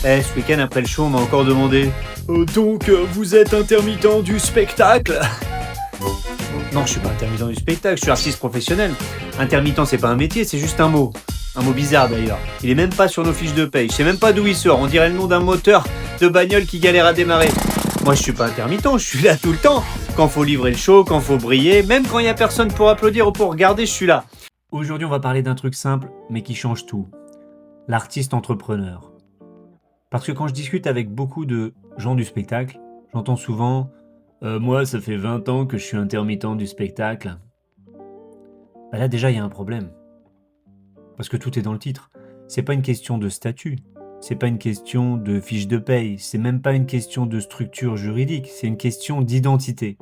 Ce week-end après le show, on m'a encore demandé donc, vous êtes intermittent du spectacle? Non, je suis pas intermittent du spectacle, je suis artiste professionnel. Intermittent, c'est pas un métier, c'est juste un mot. Un mot bizarre d'ailleurs. Il est même pas sur nos fiches de paye. Je sais même pas d'où il sort. On dirait le nom d'un moteur de bagnole qui galère à démarrer. Moi, je suis pas intermittent, je suis là tout le temps. Quand faut livrer le show, quand faut briller, même quand il y a personne pour applaudir ou pour regarder, je suis là. Aujourd'hui, on va parler d'un truc simple, mais qui change tout. L'artiste entrepreneur. Parce que quand je discute avec beaucoup de gens du spectacle, j'entends souvent moi, ça fait 20 ans que je suis intermittent du spectacle. Bah là, déjà, il y a un problème. Parce que tout est dans le titre. C'est pas une question de statut. C'est pas une question de fiche de paye. C'est même pas une question de structure juridique. C'est une question d'identité.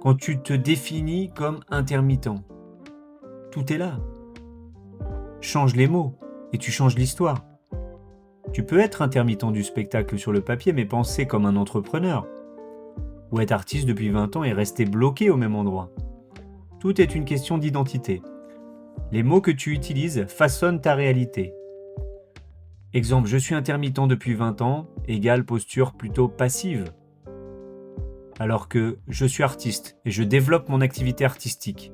Quand tu te définis comme intermittent, tout est là. Change les mots et tu changes l'histoire. Tu peux être intermittent du spectacle sur le papier, mais penser comme un entrepreneur. Ou être artiste depuis 20 ans et rester bloqué au même endroit. Tout est une question d'identité. Les mots que tu utilises façonnent ta réalité. Exemple, je suis intermittent depuis 20 ans, égale posture plutôt passive. Alors que je suis artiste et je développe mon activité artistique.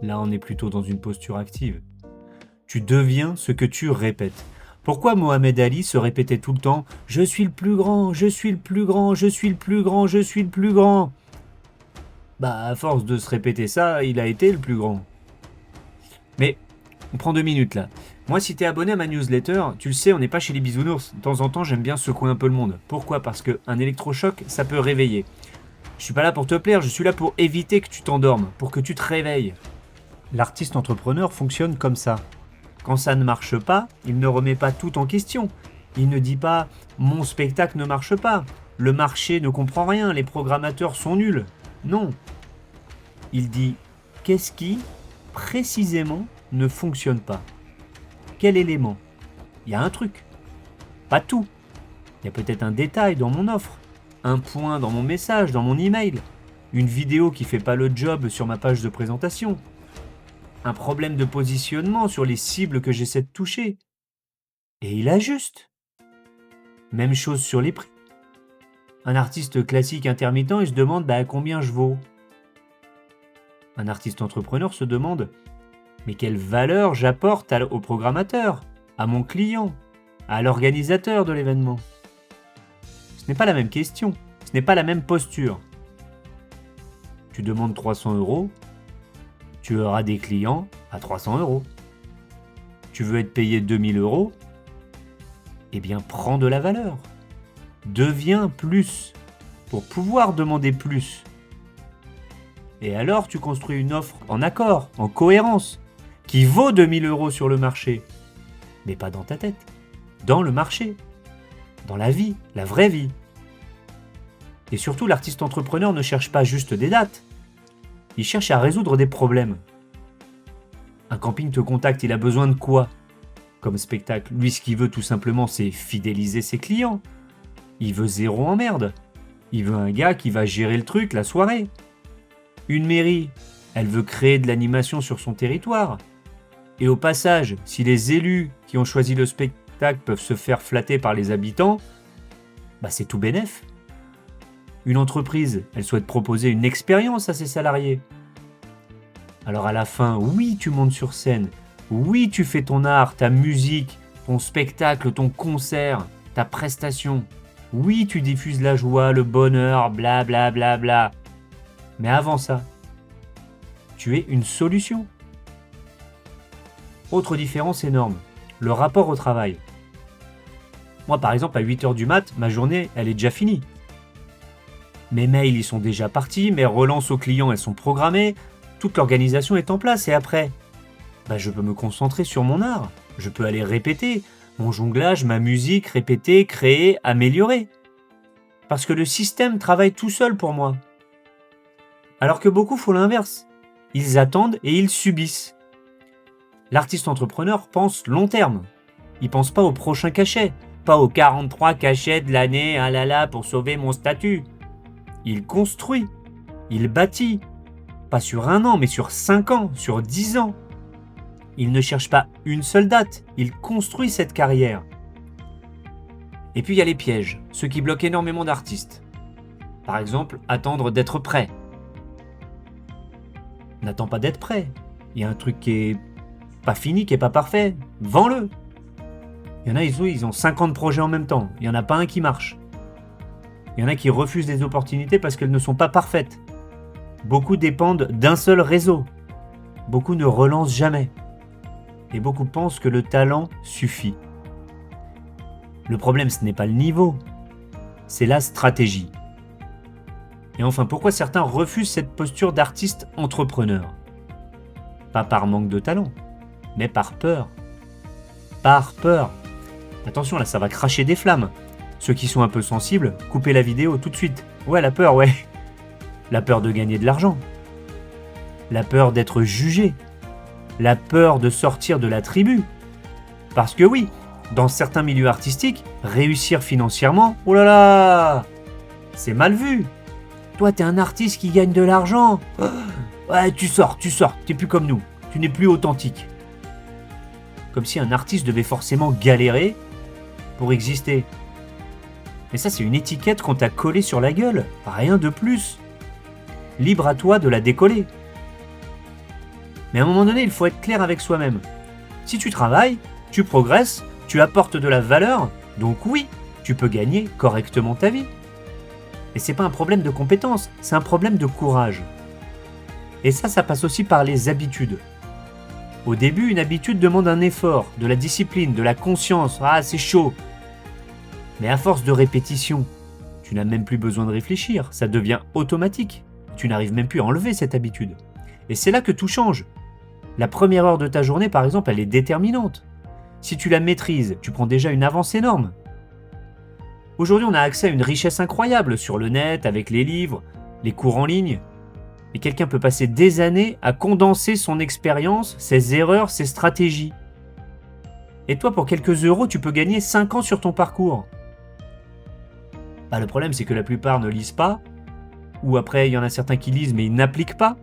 Là, on est plutôt dans une posture active. Tu deviens ce que tu répètes. Pourquoi Mohamed Ali se répétait tout le temps « Je suis le plus grand, je suis le plus grand, je suis le plus grand, je suis le plus grand » Bah, à force de se répéter ça, il a été le plus grand. Mais, on prend 2 minutes là. Moi, si t'es abonné à ma newsletter, tu le sais, on n'est pas chez les bisounours. De temps en temps, j'aime bien secouer un peu le monde. Pourquoi ? Parce qu'un électrochoc, ça peut réveiller. Je suis pas là pour te plaire, je suis là pour éviter que tu t'endormes, pour que tu te réveilles. L'artiste entrepreneur fonctionne comme ça. Quand ça ne marche pas, il ne remet pas tout en question. Il ne dit pas « mon spectacle ne marche pas »,« le marché ne comprend rien, les programmateurs sont nuls ». Non. Il dit « qu'est-ce qui, précisément, ne fonctionne pas ? Quel élément ? Il y a un truc. Pas tout. Il y a peut-être un détail dans mon offre, un point dans mon message, dans mon email, une vidéo qui fait pas le job sur ma page de présentation. Un problème de positionnement sur les cibles que j'essaie de toucher. Et il ajuste. Même chose sur les prix. Un artiste classique intermittent, il se demande combien je vaux. Un artiste entrepreneur se demande mais quelle valeur j'apporte au programmateur, à mon client, à l'organisateur de l'événement. Ce n'est pas la même question, ce n'est pas la même posture. Tu demandes 300 €, tu auras des clients à 300 €. Tu veux être payé 2000 €, eh bien prends de la valeur. Deviens plus pour pouvoir demander plus. Et alors tu construis une offre en accord, en cohérence, qui vaut 2000 € sur le marché. Mais pas dans ta tête, dans le marché, dans la vie, la vraie vie. Et surtout, l'artiste entrepreneur ne cherche pas juste des dates. Il cherche à résoudre des problèmes. Un camping te contacte, il a besoin de quoi comme spectacle? Lui, ce qu'il veut tout simplement, c'est fidéliser ses clients. Il veut 0 emmerde. Il veut un gars qui va gérer le truc la soirée. Une mairie, elle veut créer de l'animation sur son territoire. Et au passage, si les élus qui ont choisi le spectacle peuvent se faire flatter par les habitants, c'est tout bénef. Une entreprise, elle souhaite proposer une expérience à ses salariés. Alors à la fin, oui, tu montes sur scène, oui, tu fais ton art, ta musique, ton spectacle, ton concert, ta prestation. Oui, tu diffuses la joie, le bonheur, bla bla bla bla. Mais avant ça, tu es une solution. Autre différence énorme, le rapport au travail. Moi, par exemple, à 8h du mat, ma journée, elle est déjà finie. Mes mails, ils sont déjà partis, mes relances aux clients, elles sont programmées, toute l'organisation est en place. Et après, je peux me concentrer sur mon art. Je peux aller répéter mon jonglage, ma musique, répéter, créer, améliorer. Parce que le système travaille tout seul pour moi. Alors que beaucoup font l'inverse. Ils attendent et ils subissent. L'artiste entrepreneur pense long terme. Il pense pas au prochain cachet, pas aux 43 cachets de l'année, ah là là, pour sauver mon statut. Il construit, il bâtit, pas sur 1 an, mais sur 5 ans, sur 10 ans. Il ne cherche pas une seule date, il construit cette carrière. Et puis il y a les pièges, ceux qui bloquent énormément d'artistes. Par exemple, attendre d'être prêt. N'attends pas d'être prêt. Il y a un truc qui est pas fini, qui est pas parfait. Vends-le. Il y en a, ils ont 50 projets en même temps. Il n'y en a pas un qui marche. Il y en a qui refusent des opportunités parce qu'elles ne sont pas parfaites. Beaucoup dépendent d'un seul réseau. Beaucoup ne relancent jamais. Et beaucoup pensent que le talent suffit. Le problème, ce n'est pas le niveau, c'est la stratégie. Et enfin, pourquoi certains refusent cette posture d'artiste entrepreneur? Pas par manque de talent, mais par peur. Par peur. Attention, là, ça va cracher des flammes. Ceux qui sont un peu sensibles, coupez la vidéo tout de suite. Ouais, la peur, ouais. La peur de gagner de l'argent. La peur d'être jugé. La peur de sortir de la tribu. Parce que oui, dans certains milieux artistiques, réussir financièrement, oh là là, c'est mal vu. Toi, t'es un artiste qui gagne de l'argent. Ouais, tu sors, t'es plus comme nous. Tu n'es plus authentique. Comme si un artiste devait forcément galérer pour exister. Mais ça, c'est une étiquette qu'on t'a collée sur la gueule. Rien de plus. Libre à toi de la décoller. Mais à un moment donné, il faut être clair avec soi-même. Si tu travailles, tu progresses, tu apportes de la valeur, donc oui, tu peux gagner correctement ta vie. Et c'est pas un problème de compétence, c'est un problème de courage. Et ça passe aussi par les habitudes. Au début, une habitude demande un effort, de la discipline, de la conscience. Ah, c'est chaud. Mais à force de répétition, tu n'as même plus besoin de réfléchir, ça devient automatique. Tu n'arrives même plus à enlever cette habitude. Et c'est là que tout change. La première heure de ta journée, par exemple, elle est déterminante. Si tu la maîtrises, tu prends déjà une avance énorme. Aujourd'hui, on a accès à une richesse incroyable sur le net, avec les livres, les cours en ligne. Et quelqu'un peut passer des années à condenser son expérience, ses erreurs, ses stratégies. Et toi, pour quelques euros, tu peux gagner 5 ans sur ton parcours. Bah, le problème, c'est que la plupart ne lisent pas, ou après, il y en a certains qui lisent mais ils n'appliquent pas.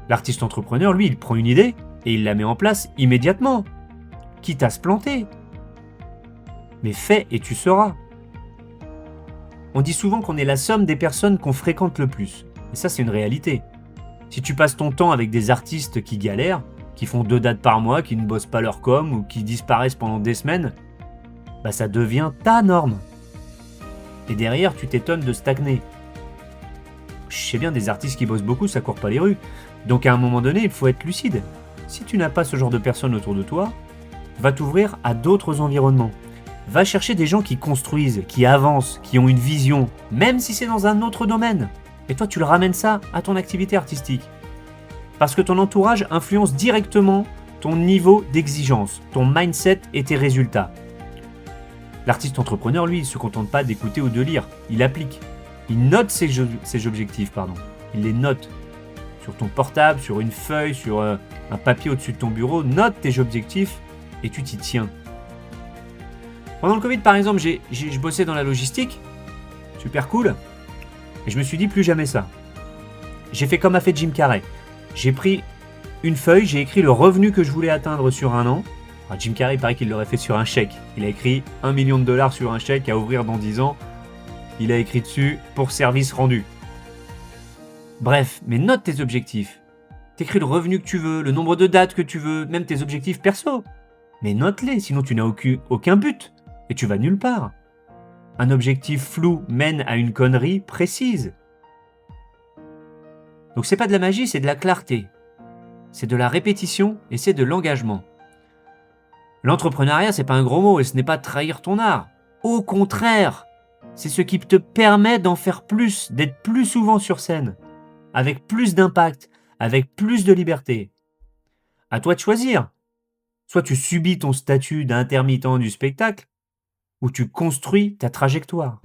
L'artiste entrepreneur, lui, il prend une idée et il la met en place immédiatement, quitte à se planter. Mais fais et tu sauras. On dit souvent qu'on est la somme des personnes qu'on fréquente le plus. Et ça, c'est une réalité. Si tu passes ton temps avec des artistes qui galèrent, qui font 2 dates par mois, qui ne bossent pas leur com ou qui disparaissent pendant des semaines, bah ça devient ta norme. Et derrière, tu t'étonnes de stagner. Je sais bien, des artistes qui bossent beaucoup, ça court pas les rues. Donc à un moment donné, il faut être lucide. Si tu n'as pas ce genre de personnes autour de toi, va t'ouvrir à d'autres environnements. Va chercher des gens qui construisent, qui avancent, qui ont une vision, même si c'est dans un autre domaine. Et toi, tu le ramènes ça à ton activité artistique. Parce que ton entourage influence directement ton niveau d'exigence, ton mindset et tes résultats. L'artiste entrepreneur, lui, il ne se contente pas d'écouter ou de lire, il applique. Il note ses objectifs, il les note. Sur ton portable, sur une feuille, sur un papier au-dessus de ton bureau, note tes objectifs et tu t'y tiens. Pendant le Covid, par exemple, je bossais dans la logistique, super cool, et je me suis dit plus jamais ça. J'ai fait comme a fait Jim Carrey. J'ai pris une feuille, j'ai écrit le revenu que je voulais atteindre sur un an. Alors, Jim Carrey, il paraît qu'il l'aurait fait sur un chèque. Il a écrit 1 million de dollars sur un chèque à ouvrir dans 10 ans. Il a écrit dessus pour service rendu. Bref, mais note tes objectifs. T'écris le revenu que tu veux, le nombre de dates que tu veux, même tes objectifs perso. Mais note-les, sinon tu n'as aucun but. Et tu vas nulle part. Un objectif flou mène à une connerie précise. Donc c'est pas de la magie, c'est de la clarté. C'est de la répétition et c'est de l'engagement. L'entrepreneuriat, c'est pas un gros mot et ce n'est pas trahir ton art. Au contraire, c'est ce qui te permet d'en faire plus, d'être plus souvent sur scène, avec plus d'impact, avec plus de liberté. À toi de choisir. Soit tu subis ton statut d'intermittent du spectacle, ou tu construis ta trajectoire.